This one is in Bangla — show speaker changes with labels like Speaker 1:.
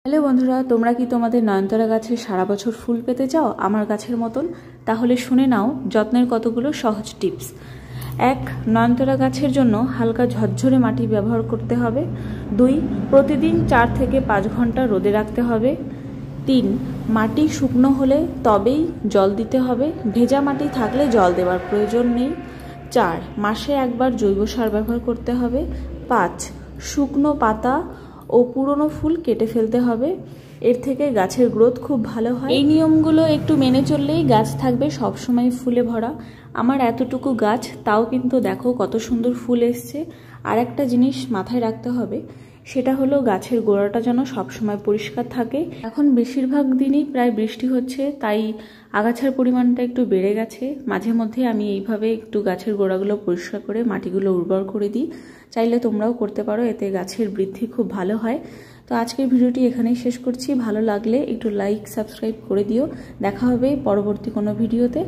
Speaker 1: হ্যালো বন্ধুরা, তোমরা কি তোমাদের নয়নতারা গাছে সারা বছর ফুল পেতে চাও আমার গাছের মতন? তাহলে শুনে নাও যত্নের কতগুলো সহজ টিপস। 1. নয়নতারা গাছের জন্য হালকা ঝরঝরে মাটি ব্যবহার করতে হবে। 2. প্রতিদিন 4 থেকে 5 ঘন্টা রোদে রাখতে হবে। 3. মাটি শুকনো হলে তবেই জল দিতে হবে, ভেজা মাটি থাকলে জল দেওয়ার প্রয়োজন নেই। 4. মাসে একবার জৈব সার ব্যবহার করতে হবে। 5. শুকনো পাতা ও পুরনো ফুল কেটে ফেলতে হবে, এর থেকে গাছের গ্রোথ খুব ভালো হয়। এই নিয়মগুলো একটু মেনে চললেই গাছ থাকবে সবসময় ফুলে ভরা। আমার এতটুকু গাছ, তাও কিন্তু দেখো কত সুন্দর ফুল এসছে। আর একটা জিনিস মাথায় রাখতে হবে, সেটা হলো গাছের গোড়াটা যেন সবসময় পরিষ্কার থাকে। এখন বেশিরভাগ দিনই প্রায় বৃষ্টি হচ্ছে, তাই আগাছার পরিমাণটা একটু বেড়ে গেছে। মাঝে মধ্যে আমি এইভাবে একটু গাছের গোড়াগুলো পরিষ্কার করে মাটিগুলো উর্বর করে দিই। চাইলে তোমরাও করতে পারো, এতে গাছের বৃদ্ধি খুব ভালো হয়। তো আজকের ভিডিওটি এখানেই শেষ করছি। ভালো লাগলে একটু লাইক সাবস্ক্রাইব করে দিও। দেখা হবে পরবর্তী কোনো ভিডিওতে।